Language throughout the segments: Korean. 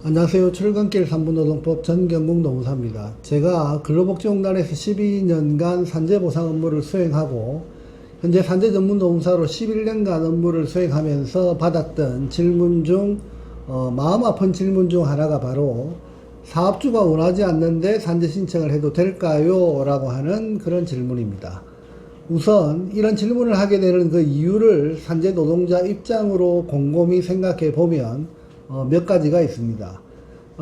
안녕하세요. 출근길 3분노동법 전경국 노무사입니다. 제가 근로복지공단에서 12년간 산재보상 업무를 수행하고 현재 산재전문노무사로 11년간 업무를 수행하면서 받았던 질문 중 마음 아픈 질문 중 하나가 바로 사업주가 원하지 않는데 산재 신청을 해도 될까요? 라고 하는 그런 질문입니다. 우선 이런 질문을 하게 되는 그 이유를 산재 노동자 입장으로 곰곰이 생각해 보면 몇 가지가 있습니다.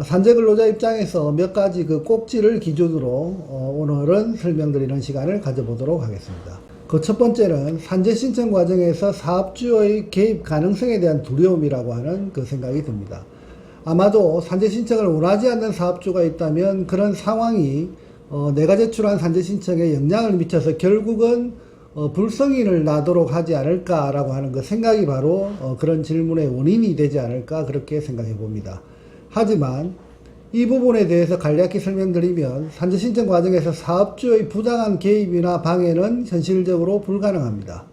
산재 근로자 입장에서 몇 가지 그 꼭지를 기준으로 오늘은 설명드리는 시간을 가져보도록 하겠습니다. 그 첫 번째는 산재 신청 과정에서 사업주의 개입 가능성에 대한 두려움이라고 하는 그 생각이 듭니다. 아마도 산재 신청을 원하지 않는 사업주가 있다면 그런 상황이 내가 제출한 산재 신청에 영향을 미쳐서 결국은 불성인을 나도록 하지 않을까라고 하는 그 생각이 바로 그런 질문의 원인이 되지 않을까 그렇게 생각해 봅니다. 하지만 이 부분에 대해서 간략히 설명드리면 산재 신청 과정에서 사업주의 부당한 개입이나 방해는 현실적으로 불가능합니다.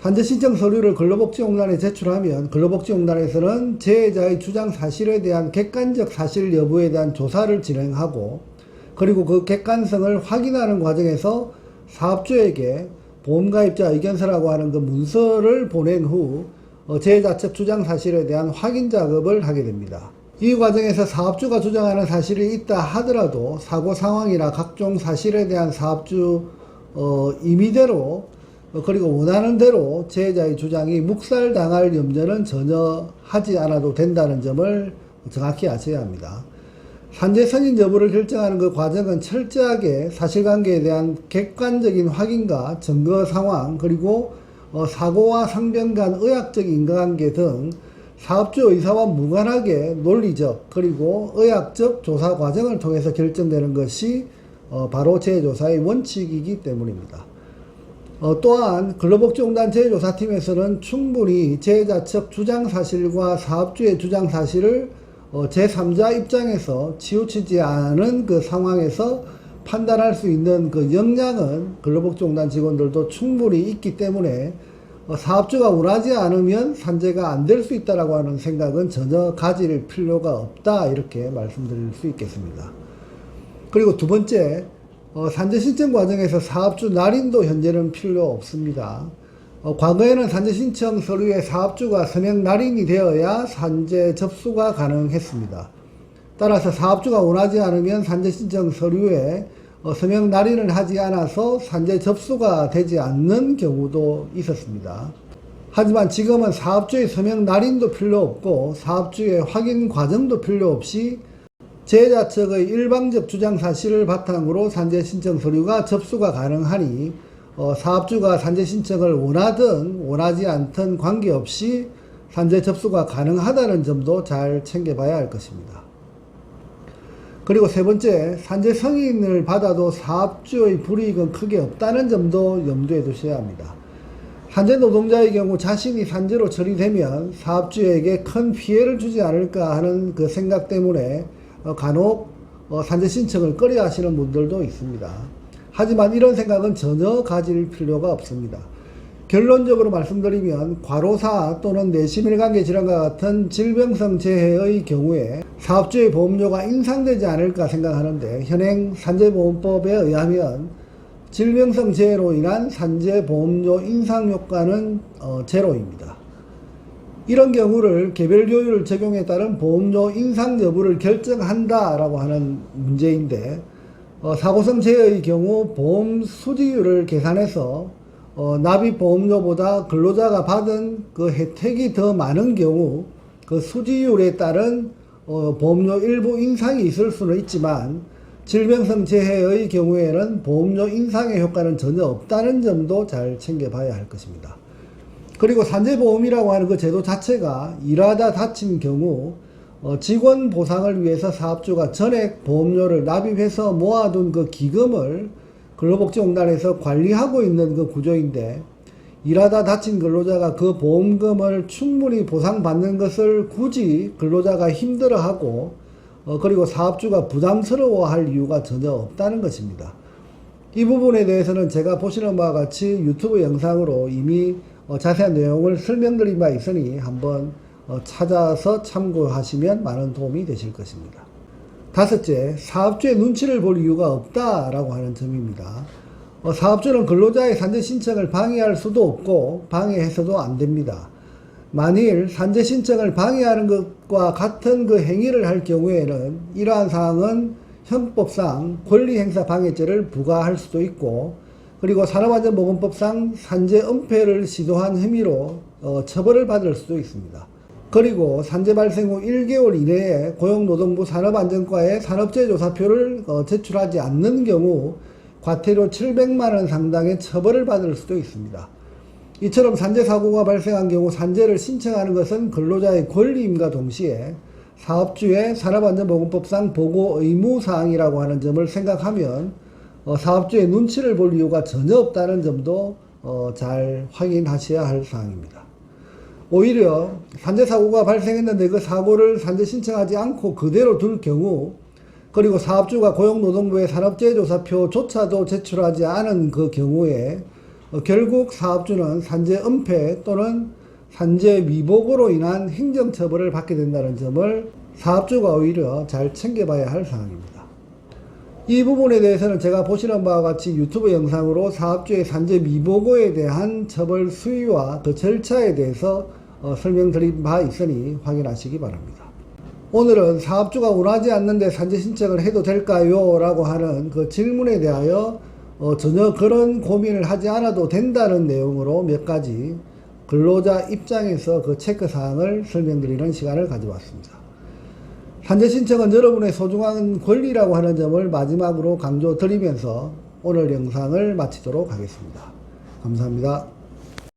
산재 신청 서류를 근로복지공단에 제출하면 근로복지공단에서는 재해자의 주장 사실에 대한 객관적 사실 여부에 대한 조사를 진행하고 그리고 그 객관성을 확인하는 과정에서 사업주에게 보험가입자 의견서라고 하는 그 문서를 보낸 후 재해자 측 주장 사실에 대한 확인 작업을 하게 됩니다. 이 과정에서 사업주가 주장하는 사실이 있다 하더라도 사고 상황이나 각종 사실에 대한 사업주 임의대로 그리고 원하는 대로 재해자의 주장이 묵살당할 염려는 전혀 하지 않아도 된다는 점을 정확히 아셔야 합니다. 산재 선임 여부를 결정하는 그 과정은 철저하게 사실관계에 대한 객관적인 확인과 증거 상황 그리고 사고와 상병 간 의학적 인과관계 등 사업주 의사와 무관하게 논리적 그리고 의학적 조사 과정을 통해서 결정되는 것이 바로 재해조사의 원칙이기 때문입니다. 또한 근로복지공단 재해조사팀에서는 충분히 재해자 측 주장사실과 사업주의 주장사실을 제3자 입장에서 치우치지 않은 그 상황에서 판단할 수 있는 그 역량은 근로복지공단 직원들도 충분히 있기 때문에 사업주가 원하지 않으면 산재가 안 될 수 있다라고 하는 생각은 전혀 가질 필요가 없다 이렇게 말씀드릴 수 있겠습니다. 그리고 두 번째, 산재 신청 과정에서 사업주 날인도 현재는 필요 없습니다. 과거에는 산재 신청 서류에 사업주가 서명 날인이 되어야 산재 접수가 가능했습니다. 따라서 사업주가 원하지 않으면 산재 신청 서류에 서명 날인을 하지 않아서 산재 접수가 되지 않는 경우도 있었습니다. 하지만 지금은 사업주의 서명 날인도 필요 없고 사업주의 확인 과정도 필요 없이 재해자 측의 일방적 주장 사실을 바탕으로 산재 신청 서류가 접수가 가능하니 사업주가 산재 신청을 원하든 원하지 않든 관계없이 산재 접수가 가능하다는 점도 잘 챙겨봐야 할 것입니다. 그리고 세 번째, 산재 승인을 받아도 사업주의 불이익은 크게 없다는 점도 염두에 두셔야 합니다. 산재 노동자의 경우 자신이 산재로 처리되면 사업주에게 큰 피해를 주지 않을까 하는 그 생각 때문에 간혹 산재 신청을 꺼려 하시는 분들도 있습니다. 하지만 이런 생각은 전혀 가질 필요가 없습니다. 결론적으로 말씀드리면 과로사 또는 내심일관계 질환과 같은 질병성 재해의 경우에 사업주의 보험료가 인상되지 않을까 생각하는데 현행 산재보험법에 의하면 질병성 재해로 인한 산재보험료 인상 효과는 제로입니다. 이런 경우를 개별요율 적용에 따른 보험료 인상 여부를 결정한다라고 하는 문제인데 사고성 재해의 경우 보험 수지율을 계산해서 납입 보험료보다 근로자가 받은 그 혜택이 더 많은 경우 그 수지율에 따른 보험료 일부 인상이 있을 수는 있지만 질병성 재해의 경우에는 보험료 인상의 효과는 전혀 없다는 점도 잘 챙겨봐야 할 것입니다. 그리고 산재보험이라고 하는 그 제도 자체가 일하다 다친 경우 직원 보상을 위해서 사업주가 전액 보험료를 납입해서 모아둔 그 기금을 근로복지공단에서 관리하고 있는 그 구조인데 일하다 다친 근로자가 그 보험금을 충분히 보상받는 것을 굳이 근로자가 힘들어하고 그리고 사업주가 부담스러워할 이유가 전혀 없다는 것입니다. 이 부분에 대해서는 제가 보시는 바와 같이 유튜브 영상으로 이미 자세한 내용을 설명드린 바 있으니 한번 찾아서 참고하시면 많은 도움이 되실 것입니다. 다섯째, 사업주의 눈치를 볼 이유가 없다라고 하는 점입니다. 사업주는 근로자의 산재 신청을 방해할 수도 없고 방해해서도 안 됩니다. 만일 산재 신청을 방해하는 것과 같은 그 행위를 할 경우에는 이러한 사항은 형법상 권리행사 방해죄를 부과할 수도 있고, 그리고 산업안전보건법상 산재 은폐를 시도한 혐의로 처벌을 받을 수도 있습니다. 그리고 산재 발생 후 1개월 이내에 고용노동부 산업안전과에 산업재해조사표를 제출하지 않는 경우 과태료 700만원 상당의 처벌을 받을 수도 있습니다. 이처럼 산재사고가 발생한 경우 산재를 신청하는 것은 근로자의 권리임과 동시에 사업주의 산업안전보건법상 보고 의무사항이라고 하는 점을 생각하면 사업주의 눈치를 볼 이유가 전혀 없다는 점도 잘 확인하셔야 할 사항입니다. 오히려 산재사고가 발생했는데 그 사고를 산재 신청하지 않고 그대로 둘 경우, 그리고 사업주가 고용노동부에 산업재해조사표조차도 제출하지 않은 그 경우에 결국 사업주는 산재 은폐 또는 산재 위복으로 인한 행정처벌을 받게 된다는 점을 사업주가 오히려 잘 챙겨봐야 할 사항입니다. 이 부분에 대해서는 제가 보시는 바와 같이 유튜브 영상으로 사업주의 산재 위복에 대한 처벌 수위와 그 절차에 대해서 설명드린 바 있으니 확인하시기 바랍니다. 오늘은 사업주가 원하지 않는데 산재 신청을 해도 될까요? 라고 하는 그 질문에 대하여 전혀 그런 고민을 하지 않아도 된다는 내용으로 몇 가지 근로자 입장에서 그 체크사항을 설명드리는 시간을 가져봤습니다. 산재 신청은 여러분의 소중한 권리라고 하는 점을 마지막으로 강조드리면서 오늘 영상을 마치도록 하겠습니다. 감사합니다.